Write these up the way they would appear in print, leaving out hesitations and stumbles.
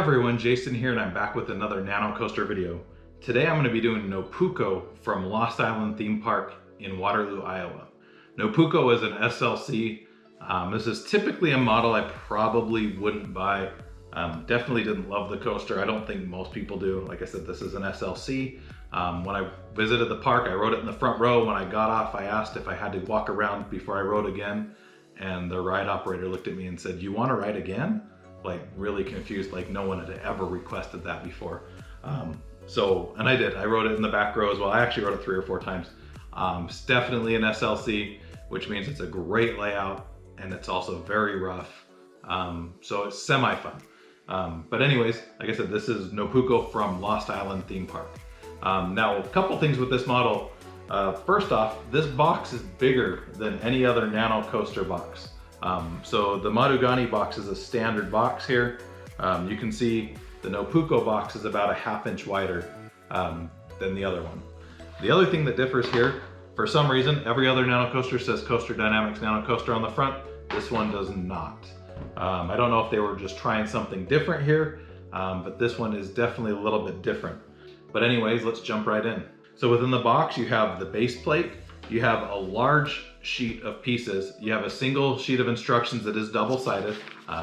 everyone, Jason here, and I'm back with another Nanocoaster video. Today I'm going to be doing Nopuko from Lost Island Theme Park in Waterloo, Iowa. Nopuko is an SLC. This is typically a model I probably wouldn't buy. Definitely didn't love the coaster. I don't think most people do. Like I said, this is an SLC. When I visited the park, I rode it in the front row. When I got off, I asked if I had to walk around before I rode again. And the ride operator looked at me and said, "You want to ride again?" Like really confused, like no one had ever requested that before. And I did. I rode it in the back row as well. I actually rode it 3 or 4 times. It's definitely an SLC, which means it's a great layout and it's also very rough. So it's semi-fun. But anyways, like I said, this is Nopuko from Lost Island Theme Park. Now, a couple things with this model. First off, this box is bigger than any other Nanocoaster box. So the Madugani box is a standard box here. You can see the Nopuko box is about a ½ inch wider than the other one. The other thing that differs here, for some reason, every other Nanocoaster says CoasterDynamix Nanocoaster on the front. This one does not. I don't know if they were just trying something different here, but this one is definitely a little bit different. But anyways, let's jump right in. So within the box, you have the base plate. You have a large sheet of pieces. You have a single sheet of instructions that is double-sided.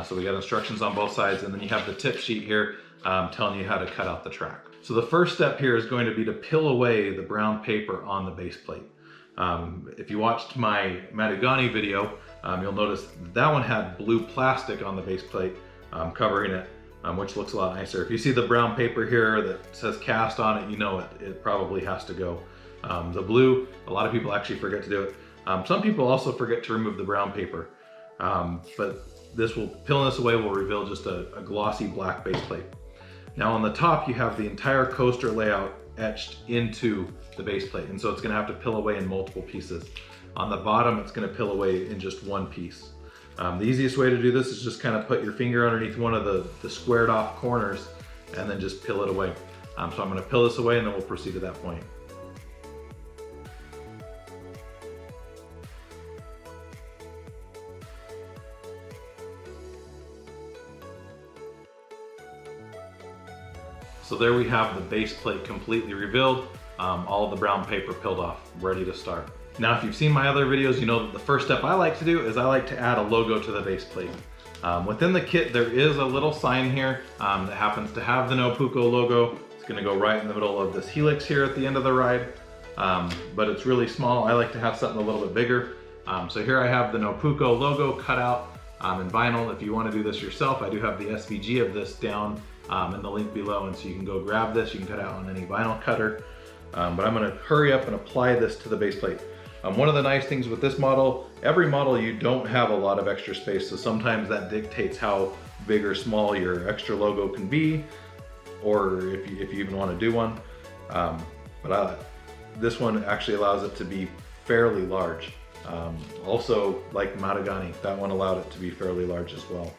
So we got instructions on both sides, and then you have the tip sheet here telling you how to cut out the track. So the first step here is going to be to peel away the brown paper on the base plate. If you watched my Madugani video, you'll notice that one had blue plastic on the base plate covering it, which looks a lot nicer. If you see the brown paper here that says cast on it, you know it probably has to go. The blue, a lot of people actually forget to do it. Some people also forget to remove the brown paper, but peeling this away will reveal just a glossy black base plate. Now on the top, you have the entire coaster layout etched into the base plate, and so it's gonna have to peel away in multiple pieces. On the bottom, it's gonna peel away in just one piece. The easiest way to do this is just kind of put your finger underneath one of the squared off corners and then just peel it away. So I'm gonna peel this away and then we'll proceed to that point. So there we have the base plate completely revealed, all of the brown paper peeled off, ready to start. Now, if you've seen my other videos, you know that the first step I like to do is I like to add a logo to the base plate. Within the kit, there is a little sign here that happens to have the Nopuko logo. It's gonna go right in the middle of this helix here at the end of the ride, but it's really small. I like to have something a little bit bigger. So here I have the Nopuko logo cut out in vinyl. If you wanna do this yourself, I do have the SVG of this down in the link below, and so you can go grab this. You can cut it out on any vinyl cutter, but I'm gonna hurry up and apply this to the base plate. One of the nice things with this model, every model you don't have a lot of extra space, so sometimes that dictates how big or small your extra logo can be, or if you even want to do one. This one actually allows it to be fairly large. Also, like Madugani, that one allowed it to be fairly large as well.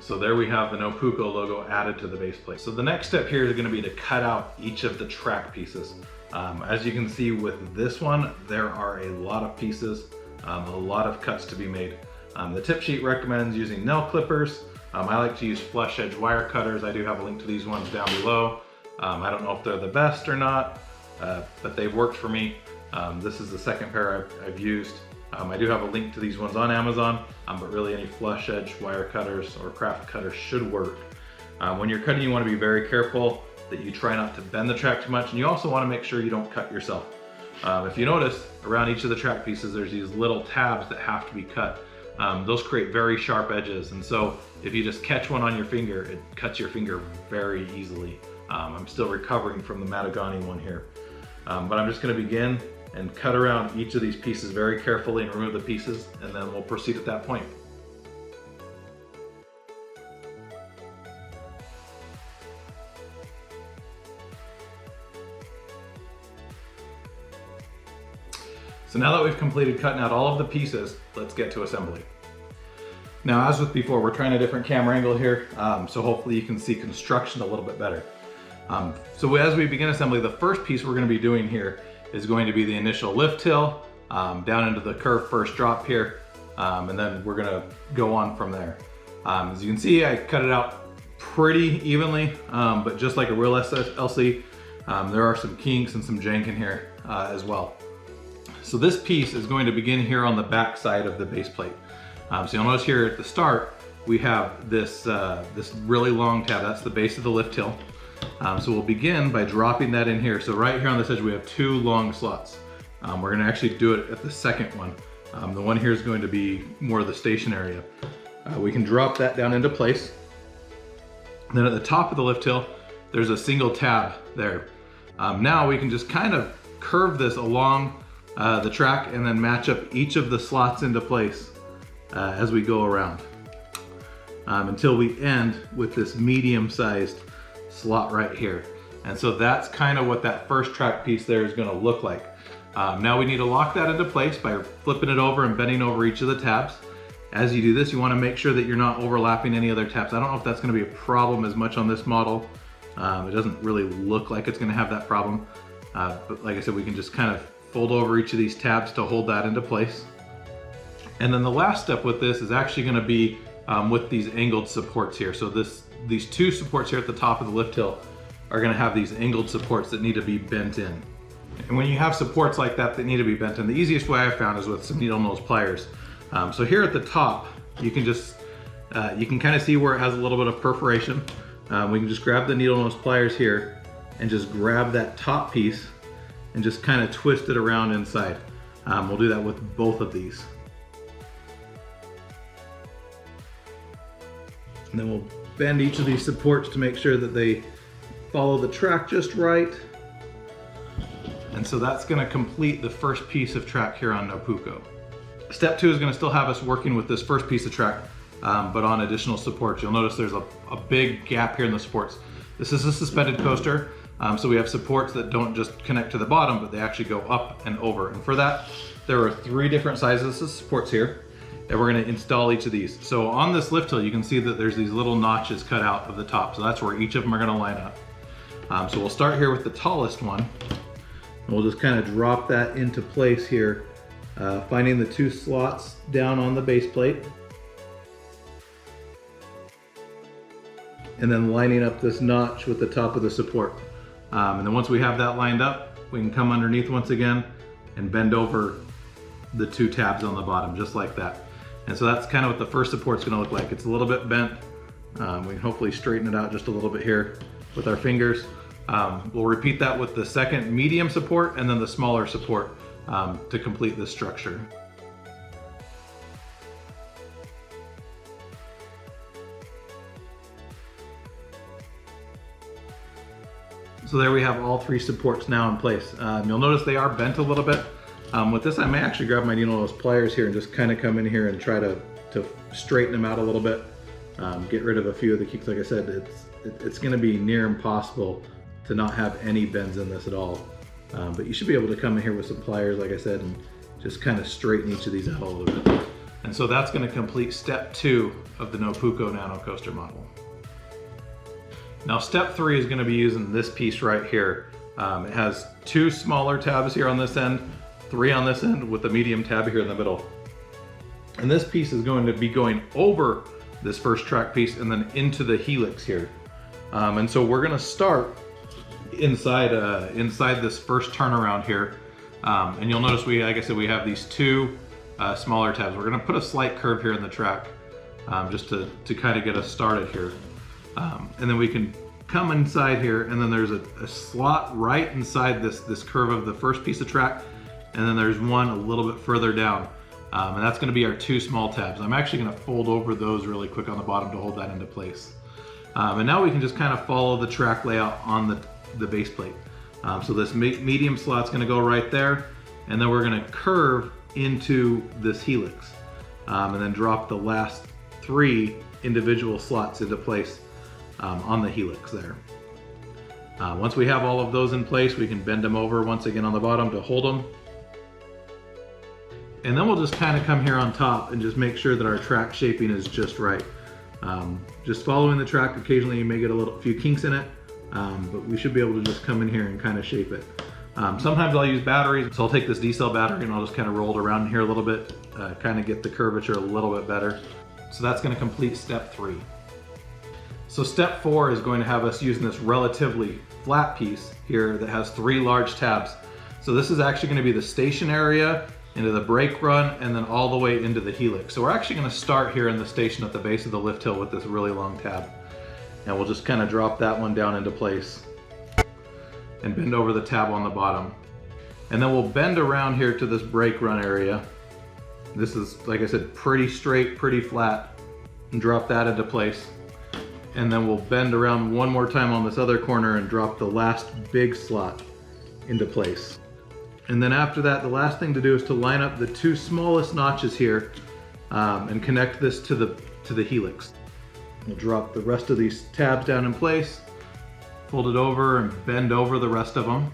So there we have the Nopuko logo added to the base plate. So the next step here is going to be to cut out each of the track pieces. As you can see with this one, there are a lot of pieces, a lot of cuts to be made. The tip sheet recommends using nail clippers. I like to use flush edge wire cutters. I do have a link to these ones down below. I don't know if they're the best or not, but they've worked for me. This is the second pair I've used. I do have a link to these ones on Amazon, but really any flush edge wire cutters or craft cutters should work. When you're cutting, you want to be very careful that you try not to bend the track too much, and you also want to make sure you don't cut yourself. If you notice, around each of the track pieces, there's these little tabs that have to be cut. Those create very sharp edges, and so if you just catch one on your finger, it cuts your finger very easily. I'm still recovering from the Madugani one here. But I'm just going to begin and cut around each of these pieces very carefully and remove the pieces, and then we'll proceed at that point. So now that we've completed cutting out all of the pieces, let's get to assembly. Now, as with before, we're trying a different camera angle here, so hopefully you can see construction a little bit better. So as we begin assembly, the first piece we're going to be doing here is going to be the initial lift hill down into the curved first drop here. and then we're gonna go on from there. As you can see, I cut it out pretty evenly, but just like a real SLC, there are some kinks and some jank in here as well. So this piece is going to begin here on the back side of the base plate. So you'll notice here at the start, we have this, this really long tab. That's the base of the lift hill. So we'll begin by dropping that in here. So right here on this edge, we have 2 long slots. We're gonna actually do it at the second one. The one here is going to be more of the station area. We can drop that down into place. Then at the top of the lift hill, there's a single tab there. Now we can just kind of curve this along the track and then match up each of the slots into place as we go around until we end with this medium-sized slot right here. And so that's kind of what that first track piece there is gonna look like. Now we need to lock that into place by flipping it over and bending over each of the tabs. As you do this, you wanna make sure that you're not overlapping any other tabs. I don't know if that's gonna be a problem as much on this model. It doesn't really look like it's gonna have that problem. But like I said, we can just kind of fold over each of these tabs to hold that into place. And then the last step with this is actually gonna be with these angled supports here. So these 2 supports here at the top of the lift hill are gonna have these angled supports that need to be bent in. And when you have supports like that that need to be bent in, the easiest way I've found is with some needle nose pliers. So here at the top, you can just, you can kind of see where it has a little bit of perforation. We can just grab the needle nose pliers here and just grab that top piece and just kind of twist it around inside. We'll do that with both of these. And then we'll bend each of these supports to make sure that they follow the track just right. And so that's gonna complete the first piece of track here on Nopuko. Step 2 is gonna still have us working with this first piece of track, but on additional supports. You'll notice there's a big gap here in the supports. This is a suspended coaster, so we have supports that don't just connect to the bottom, but they actually go up and over. And for that, there are 3 different sizes of supports here, and we're gonna install each of these. So on this lift hill, you can see that there's these little notches cut out of the top, so that's where each of them are gonna line up. So we'll start here with the tallest one. And we'll just kind of drop that into place here, finding the 2 slots down on the base plate. And then lining up this notch with the top of the support. And then once we have that lined up, we can come underneath once again and bend over the 2 tabs on the bottom, just like that. And so that's kind of what the first support's gonna look like. It's a little bit bent. We can hopefully straighten it out just a little bit here with our fingers. We'll repeat that with the second medium support and then the smaller support to complete this structure. So there we have all 3 supports now in place. You'll notice they are bent a little bit. With this, I may actually grab my needle nose pliers here and just kind of come in here and try to straighten them out a little bit. Get rid of a few of the kinks. Like I said, it's gonna be near impossible to not have any bends in this at all. But you should be able to come in here with some pliers, like I said, and just kind of straighten each of these out a little bit. And so that's gonna complete step 2 of the Nopuko Nanocoaster model. Now step 3 is gonna be using this piece right here. It has 2 smaller tabs here on this end, 3 on this end with a medium tab here in the middle. And this piece is going to be going over this first track piece and then into the helix here. And so we're gonna start inside this first turnaround here. And you'll notice like I said, we have these 2 smaller tabs. We're gonna put a slight curve here in the track just to kind of get us started here. And then we can come inside here and then there's a slot right inside this curve of the first piece of track. And then there's one a little bit further down. And that's gonna be our 2 small tabs. I'm actually gonna fold over those really quick on the bottom to hold that into place. And now we can just kind of follow the track layout on the base plate. So this medium slot's gonna go right there, and then we're gonna curve into this helix, and then drop the last 3 individual slots into place on the helix there. Once we have all of those in place, we can bend them over once again on the bottom to hold them. And then we'll just kind of come here on top and just make sure that our track shaping is just right. Just following the track, occasionally you may get a few kinks in it, but we should be able to just come in here and kind of shape it. Sometimes I'll use batteries, so I'll take this D-cell battery and I'll just kind of roll it around here a little bit kind of get the curvature a little bit better. So that's going to complete step 3. So step 4 is going to have us using this relatively flat piece here that has 3 large tabs. So this is actually going to be the station area, into the brake run, and then all the way into the helix. So we're actually going to start here in the station at the base of the lift hill with this really long tab. And we'll just kind of drop that one down into place and bend over the tab on the bottom. And then we'll bend around here to this brake run area. This is, like I said, pretty straight, pretty flat, and drop that into place. And then we'll bend around one more time on this other corner and drop the last big slot into place. And then after that, the last thing to do is to line up the 2 smallest notches here and connect this to the helix. We'll drop the rest of these tabs down in place, fold it over and bend over the rest of them.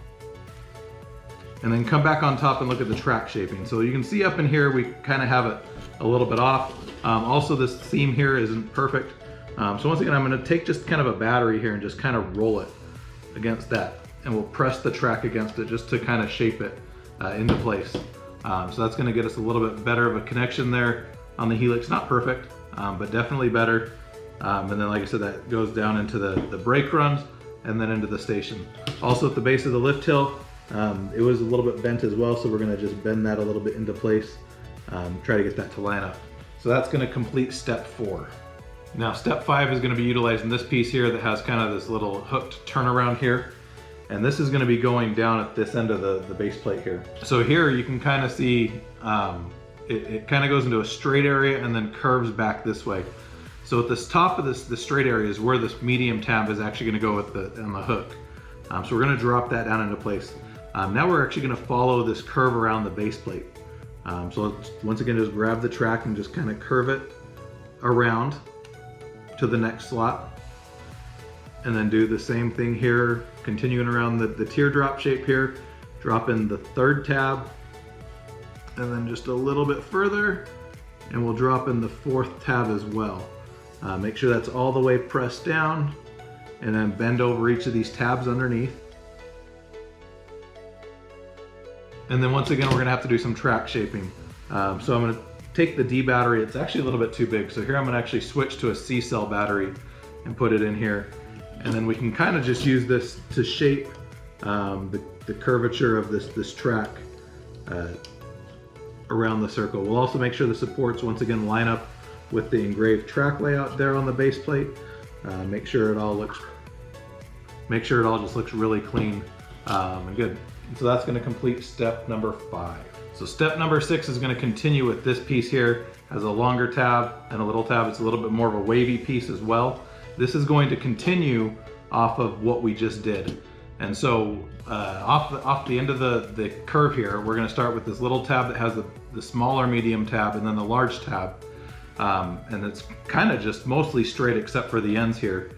And then come back on top and look at the track shaping. So you can see up in here, we kind of have it a little bit off. Also, this seam here isn't perfect. So once again, I'm gonna take just kind of a battery here and just kind of roll it against that. And we'll press the track against it just to kind of shape it into place. So that's gonna get us a little bit better of a connection there on the helix. Not perfect, but definitely better. And then, like I said, that goes down into the brake runs and then into the station. Also at the base of the lift hill, it was a little bit bent as well, so we're gonna just bend that a little bit into place, try to get that to line up. So that's gonna complete step 4. Now step 5 is gonna be utilizing this piece here that has kind of this little hooked turnaround here. And this is gonna be going down at this end of the base plate here. So here you can kind of see, it kind of goes into a straight area and then curves back this way. So at this top of the straight area is where this medium tab is actually gonna go on the hook. So we're gonna drop that down into place. Now we're actually gonna follow this curve around the base plate. So let's, once again, just grab the track and just kind of curve it around to the next slot. And then do the same thing here, continuing around the teardrop shape here, drop in the 3rd tab, and then just a little bit further, and we'll drop in the 4th tab as well. Make sure that's all the way pressed down, and then bend over each of these tabs underneath. And then once again, we're gonna have to do some track shaping. So I'm gonna take the D battery. It's actually a little bit too big. So here I'm gonna actually switch to a C cell battery and put it in here. And then we can kind of just use this to shape the curvature of this track around the circle. We'll also make sure the supports once again line up with the engraved track layout there on the base plate. Make sure it all just looks really clean and good. And so that's going to complete step number 5. So step number 6 is going to continue with this piece here. Has a longer tab and a little tab. It's a little bit more of a wavy piece as well. This is going to continue off of what we just did. And so off the end of the curve here, we're gonna start with this little tab that has the smaller medium tab and then the large tab. And it's kind of just mostly straight except for the ends here.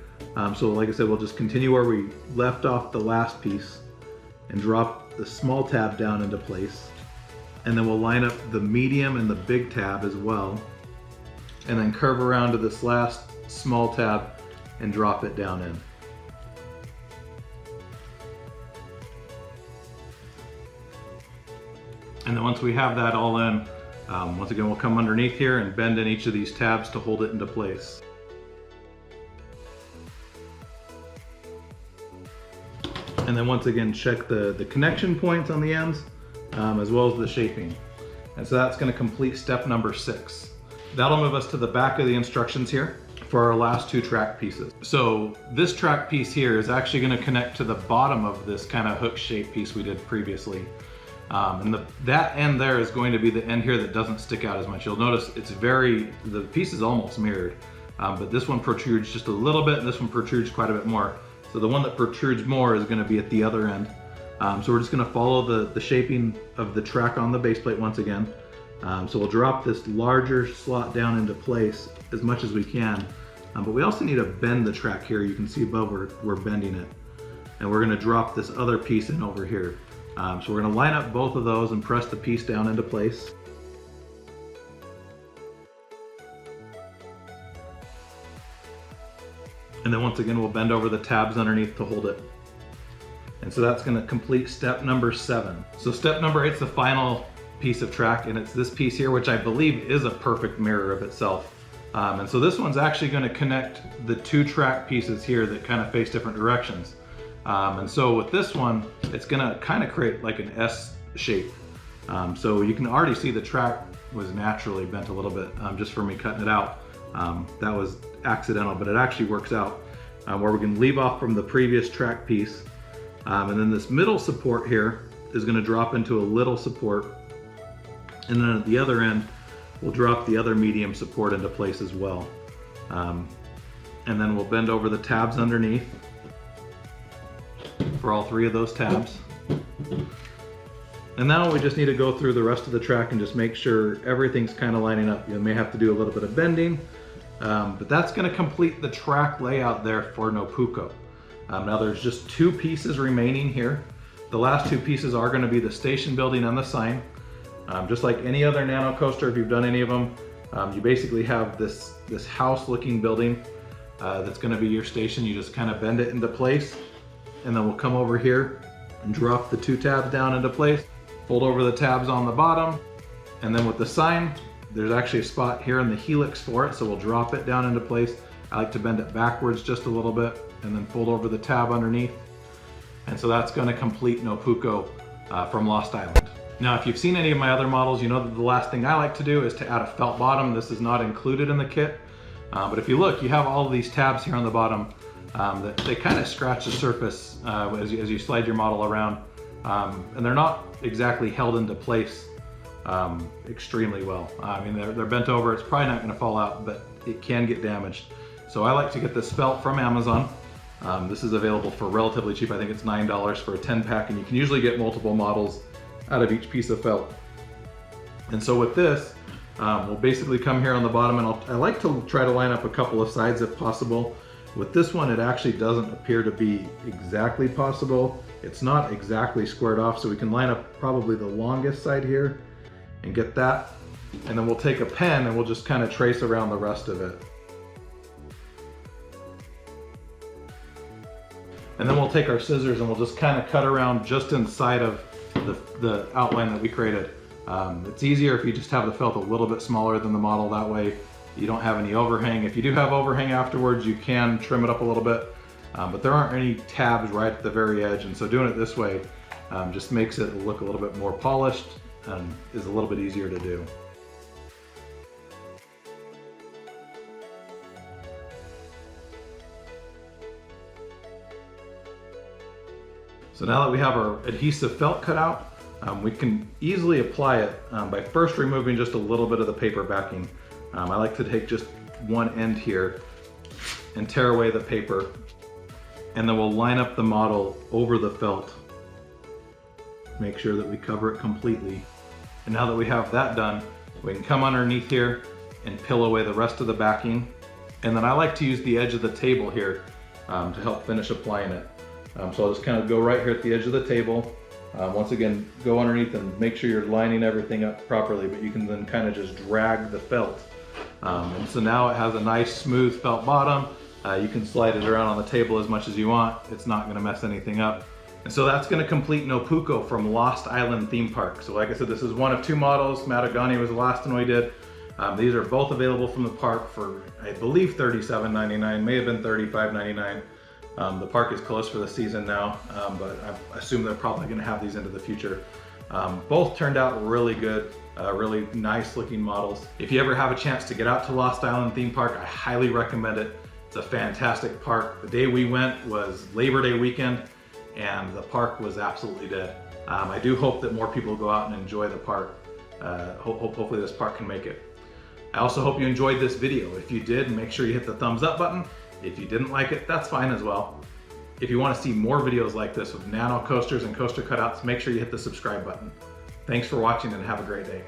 So like I said, we'll just continue where we left off the last piece and drop the small tab down into place. And then we'll line up the medium and the big tab as well. And then curve around to this last small tab and drop it down in. And then once we have that all in, once again, we'll come underneath here and bend in each of these tabs to hold it into place. And then once again, check the connection points on the ends, as well as the shaping. And so that's gonna complete step number 6. That'll move us to the back of the instructions here for our last 2 track pieces. So this track piece here is actually gonna connect to the bottom of this kind of hook shape piece we did previously. And that end there is going to be the end here that doesn't stick out as much. You'll notice the piece is almost mirrored, but this one protrudes just a little bit and this one protrudes quite a bit more. So the one that protrudes more is gonna be at the other end. So we're just gonna follow the shaping of the track on the base plate once again. So we'll drop this larger slot down into place as much as we can. But we also need to bend the track here. You can see above we're bending it. And we're gonna drop this other piece in over here. So we're gonna line up both of those and press the piece down into place. And then once again, we'll bend over the tabs underneath to hold it. And so that's gonna complete step number 7. So step number 8 is the final piece of track, and it's this piece here, which I believe is a perfect mirror of itself. And so this one's actually going to connect the two track pieces here that kind of face different directions. And so with this one, it's going to kind of create like an S shape. So you can already see the track was naturally bent a little bit just from me cutting it out. That was accidental, but it actually works out where we can leave off from the previous track piece. And then this middle support here is going to drop into a little support. And then at the other end, we'll drop the other medium support into place as well. And then we'll bend over the tabs underneath for all three of those tabs. And now we just need to go through the rest of the track and just make sure everything's kind of lining up. You may have to do a little bit of bending, but that's going to complete the track layout there for Nopuko. Now there's just two pieces remaining here. The last two pieces are going to be the station building and the sign. Just like any other Nano coaster, if you've done any of them, you basically have this house looking building that's going to be your station. You just kind of bend it into place, and then we'll come over here and drop the two tabs down into place, fold over the tabs on the bottom, and then with the sign, there's actually a spot here in the helix for it, so we'll drop it down into place. I like to bend it backwards just a little bit and then fold over the tab underneath. And so that's going to complete Nopuko from Lost Island. Now, if you've seen any of my other models, you know that the last thing I like to do is to add a felt bottom. This is not included in the kit. But if you look, you have all of these tabs here on the bottom that they kind of scratch the surface as you slide your model around. And they're not exactly held into place extremely well. I mean, they're bent over. It's probably not going to fall out, but it can get damaged. So I like to get this felt from Amazon. This is available for relatively cheap. I think it's $9 for a 10-pack, and you can usually get multiple models out of each piece of felt. And so with this, we'll basically come here on the bottom, and I like to try to line up a couple of sides if possible. With this one, it actually doesn't appear to be exactly possible. It's not exactly squared off, so we can line up probably the longest side here and get that. And then we'll take a pen and we'll just kind of trace around the rest of it. And then we'll take our scissors and we'll just kind of cut around just inside of the outline that we created. It's easier if you just have the felt a little bit smaller than the model. That way you don't have any overhang. If you do have overhang afterwards, you can trim it up a little bit, but there aren't any tabs right at the very edge. And so doing it this way just makes it look a little bit more polished and is a little bit easier to do. So now that we have our adhesive felt cut out, we can easily apply it by first removing just a little bit of the paper backing. I like to take just one end here and tear away the paper, and then we'll line up the model over the felt. Make sure that we cover it completely. And now that we have that done, we can come underneath here and peel away the rest of the backing. And then I like to use the edge of the table here to help finish applying it. So I'll just kind of go right here at the edge of the table. Once again, go underneath and make sure you're lining everything up properly, but you can then kind of just drag the felt. And so now it has a nice smooth felt bottom. You can slide it around on the table as much as you want. It's not going to mess anything up. And so that's going to complete Nopuko from Lost Island Theme Park. So like I said, this is one of two models. Matagani was the last one we did. These are both available from the park for, I believe, $37.99, may have been $35.99. The park is closed for the season now, but I assume they're probably going to have these into the future. Both turned out really good, really nice looking models. If you ever have a chance to get out to Lost Island Theme Park, I highly recommend it. It's a fantastic park. The day we went was Labor Day weekend, and the park was absolutely dead. I do hope that more people go out and enjoy the park. Hopefully this park can make it. I also hope you enjoyed this video. If you did, make sure you hit the thumbs up button. If you didn't like it, that's fine as well. If you want to see more videos like this with nano coasters and coaster cutouts, make sure you hit the subscribe button. Thanks for watching and have a great day.